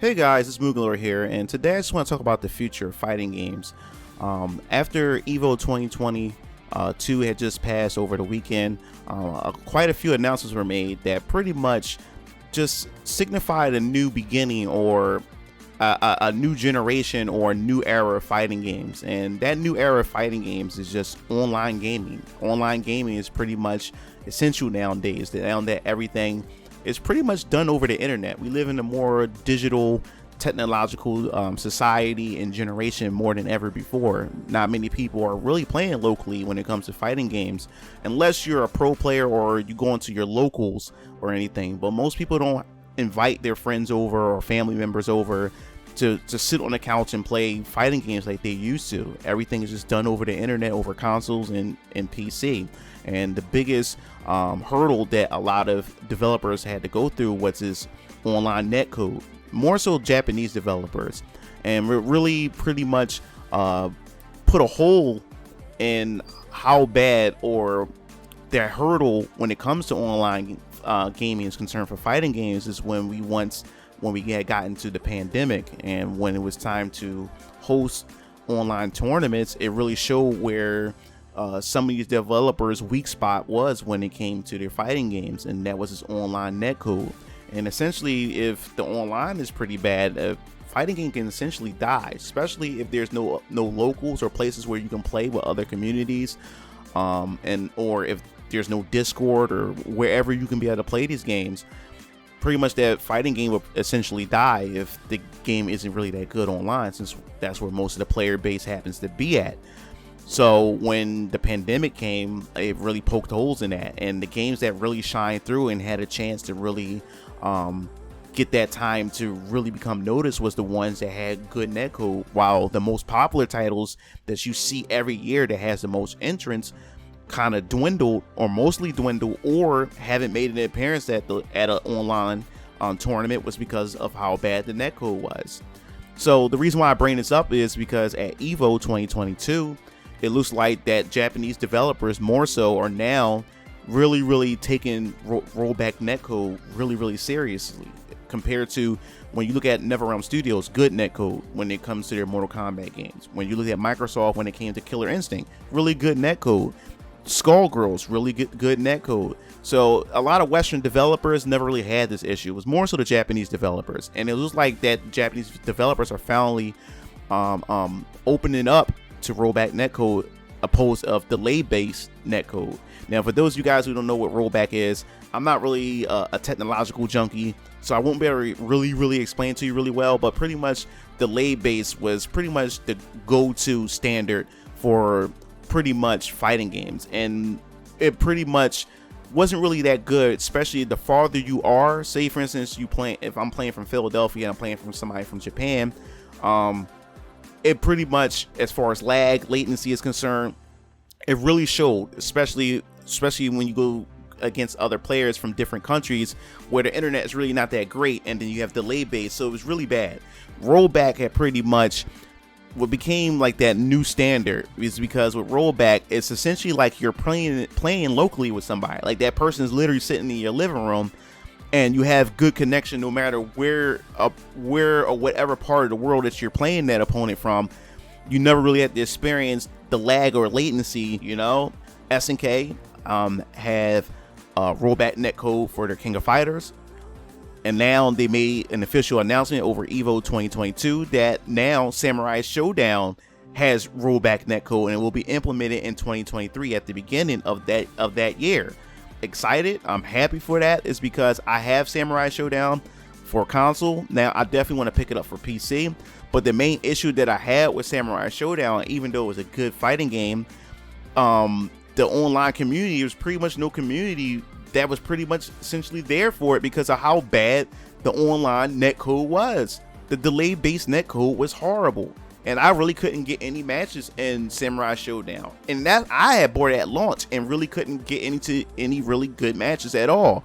Hey guys, it's MugenLord here, and today I just want to talk about the future of fighting games. After EVO 2022 had just passed over the weekend, quite a few announcements were made that pretty much just signified a new beginning or a new generation or a new era of fighting games. And that new era of fighting games is just online gaming. Online gaming is pretty much essential nowadays, now that everything is pretty much done over the internet. We live in a more digital, technological society and generation more than ever before. Not many people are really playing locally when it comes to fighting games, unless you're a pro player or you go into your locals or anything. But most people don't invite their friends over or family members over to sit on the couch and play fighting games like they used to. Everything is just done over the internet, over consoles and PC. And the biggest hurdle that a lot of developers had to go through was this online netcode, more so Japanese developers, and really pretty much put a hole in how bad or their hurdle when it comes to online gaming is concerned for fighting games is when we had gotten to the pandemic, and when it was time to host online tournaments, it really showed where some of these developers' weak spot was when it came to their fighting games, and that was this online netcode. And essentially, if the online is pretty bad, a fighting game can essentially die, especially if there's no locals or places where you can play with other communities, or if there's no Discord or wherever you can be able to play these games. Pretty much that fighting game will essentially die if the game isn't really that good online, since that's where most of the player base happens to be at. So when the pandemic came, it really poked holes in that, and the games that really shined through and had a chance to really get that time to really become noticed was the ones that had good netcode, while the most popular titles that you see every year that has the most entrants kind of dwindled, or mostly dwindled, or haven't made an appearance at an online tournament, was because of how bad the netcode was. So the reason why I bring this up is because at EVO 2022, it looks like that Japanese developers more so are now really taking rollback netcode really seriously, compared to when you look at NetherRealm Studios, good netcode when it comes to their Mortal Kombat games. When you look at Microsoft when it came to Killer Instinct, really good netcode. Skullgirls, really good netcode. So a lot of Western developers never really had this issue. It was more so the Japanese developers, and it looks like that Japanese developers are finally opening up to rollback netcode opposed of delay-based netcode. Now, for those of you guys who don't know what rollback is, I'm not really a technological junkie, so I won't be able to really explain to you really well, but pretty much delay-based was pretty much the go-to standard for pretty much fighting games, and it pretty much wasn't really that good, especially the farther you are. Say for instance, if I'm playing from Philadelphia and I'm playing from somebody from Japan, it pretty much, as far as lag, latency is concerned, it really showed, especially when you go against other players from different countries where the internet is really not that great, and then you have delay based, so it was really bad. Rollback had pretty much what became like that new standard, is because with rollback, it's essentially like you're playing locally with somebody. Like that person is literally sitting in your living room, and you have good connection no matter where or whatever part of the world that you're playing that opponent from. You never really had to experience the lag or latency. You know, SNK have rollback netcode for their King of Fighters. And now they made an official announcement over EVO 2022 that now Samurai Shodown has rollback netcode, and it will be implemented in 2023 at the beginning of that year. Excited, I'm happy for that. It's because I have Samurai Shodown for console. Now I definitely want to pick it up for PC, but the main issue that I had with Samurai Shodown, even though it was a good fighting game, the online community, was pretty much no community that was pretty much essentially there for it because of how bad the online netcode was. The delay-based netcode was horrible, and I really couldn't get any matches in Samurai Shodown. And that I had bought it at launch and really couldn't get any really good matches at all.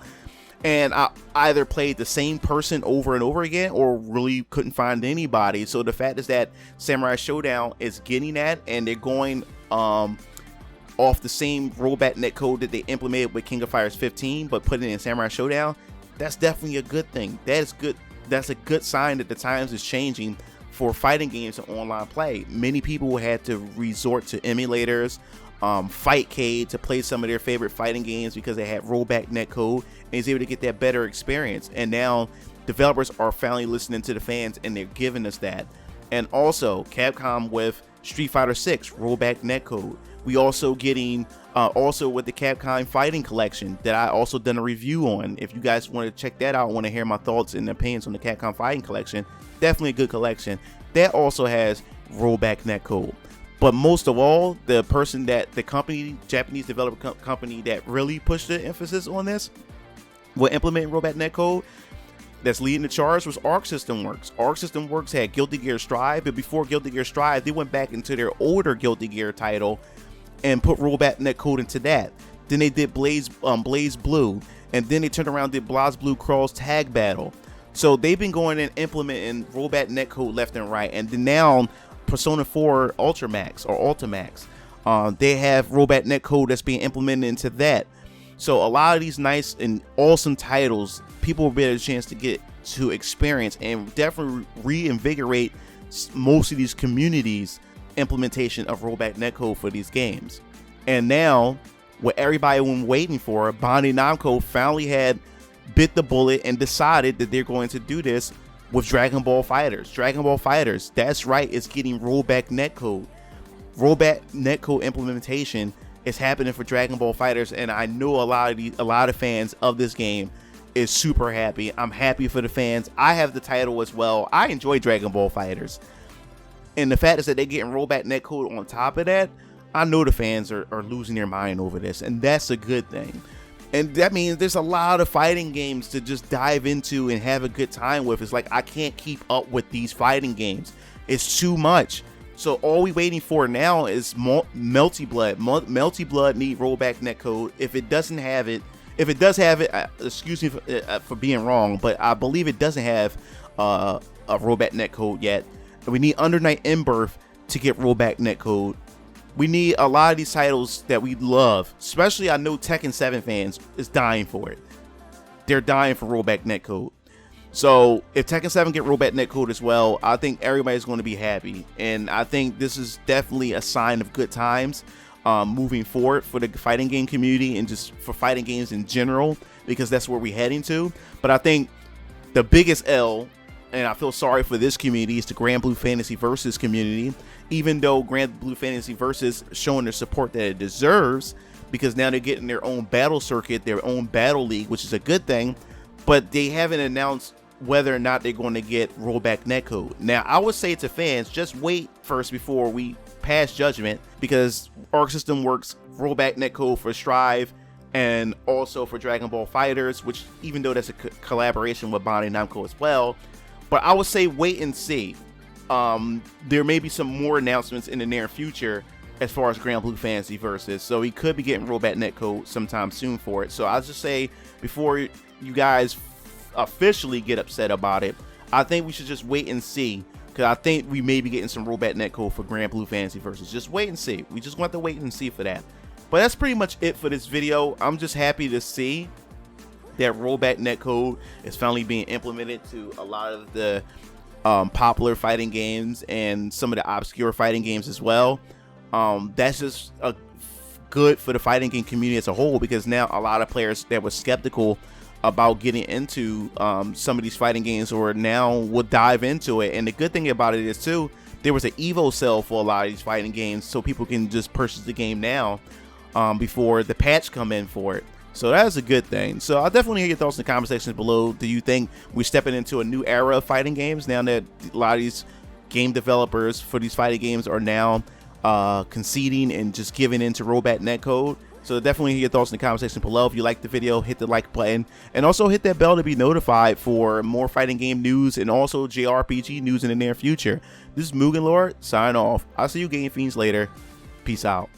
And I either played the same person over and over again, or really couldn't find anybody. So the fact is that Samurai Shodown is getting that, and they're going off the same rollback netcode that they implemented with King of Fighters 15, but putting it in Samurai Shodown. That's definitely a good thing. That is good. that's a good sign that the times is changing for fighting games and online play. Many people had to resort to emulators, Fightcade to play some of their favorite fighting games because they had rollback netcode and is able to get that better experience. And now developers are finally listening to the fans and they're giving us that. And also Capcom with Street Fighter 6 rollback netcode. We also getting also with the Capcom Fighting Collection that I also done a review on. If you guys want to check that out, want to hear my thoughts and opinions on the Capcom Fighting Collection, definitely a good collection. That also has rollback netcode. But most of all, the company, Japanese developer company that really pushed the emphasis on this, will implement rollback netcode, that's leading the charge was Arc System Works. Arc System Works had Guilty Gear Strive, but before Guilty Gear Strive, they went back into their older Guilty Gear title and put rollback netcode into that. Then they did Blaze Blue, and then they turned around and did BlazBlue Crawl's Tag Battle. So they've been going and implementing rollback netcode left and right. And then now Persona 4 Ultimax, they have rollback netcode that's being implemented into that. So a lot of these nice and awesome titles, people will get a chance to get to experience and definitely reinvigorate most of these communities' implementation of rollback netcode for these games. And now, what everybody was waiting for, Bandai Namco finally had bit the bullet and decided that they're going to do this with Dragon Ball FighterZ. Dragon Ball FighterZ, that's right, it's getting rollback netcode. Rollback netcode implementation is happening for Dragon Ball FighterZ, and I know a lot of fans of this game is super happy. I'm happy for the fans. I have the title as well. I enjoy Dragon Ball FighterZ. And the fact is that they're getting rollback netcode on top of that, I know the fans are losing their mind over this, and that's a good thing. And that means there's a lot of fighting games to just dive into and have a good time with. It's like I can't keep up with these fighting games. It's too much. So all we waiting for now is Melty Blood. Melty Blood need rollback netcode. If it doesn't have it, if it does have it, excuse me for being wrong, but I believe it doesn't have a rollback netcode yet. We need Under Night In-Birth to get rollback netcode. We need a lot of these titles that we love, especially I know Tekken 7 fans is dying for it. They're dying for rollback netcode. So if Tekken 7 get rollback netcode as well, I think everybody's going to be happy. And I think this is definitely a sign of good times moving forward for the fighting game community and just for fighting games in general, because that's where we're heading to. But I think the biggest L, and I feel sorry for this community, is the Grand Blue Fantasy Versus community. Even though Grand Blue Fantasy Versus showing the support that it deserves, because now they're getting their own battle circuit, their own battle league, which is a good thing, but they haven't announced whether or not they're going to get rollback netcode. Now, I would say to fans, just wait first before we pass judgment, because Arc System Works rollback netcode for Strive and also for Dragon Ball FighterZ, which even though that's a collaboration with Bandai Namco as well, but I would say wait and see. There may be some more announcements in the near future as far as Grand Blue Fantasy Versus, so we could be getting rollback netcode sometime soon for it. So I'll just say, before you guys officially get upset about it, I think we should just wait and see, because I think we may be getting some rollback netcode for Grand Blue Fantasy Versus. Just wait and see. We just want to wait and see for that. But that's pretty much it for this video. I'm just happy to see that rollback netcode is finally being implemented to a lot of the popular fighting games and some of the obscure fighting games as well. That's just good for the fighting game community as a whole, because now a lot of players that were skeptical about getting into some of these fighting games or now will dive into it. And the good thing about it is too, there was an Evo sale for a lot of these fighting games, so people can just purchase the game now before the patch come in for it. So that's a good thing. So I'll definitely hear your thoughts in the comment section below. Do you think we're stepping into a new era of fighting games now that a lot of these game developers for these fighting games are now conceding and just giving into rollback netcode? So definitely hear your thoughts in the comment section below. If you liked the video, hit the like button and also hit that bell to be notified for more fighting game news and also JRPG news in the near future. This is MugenLord, sign off. I'll see you game fiends later. Peace out.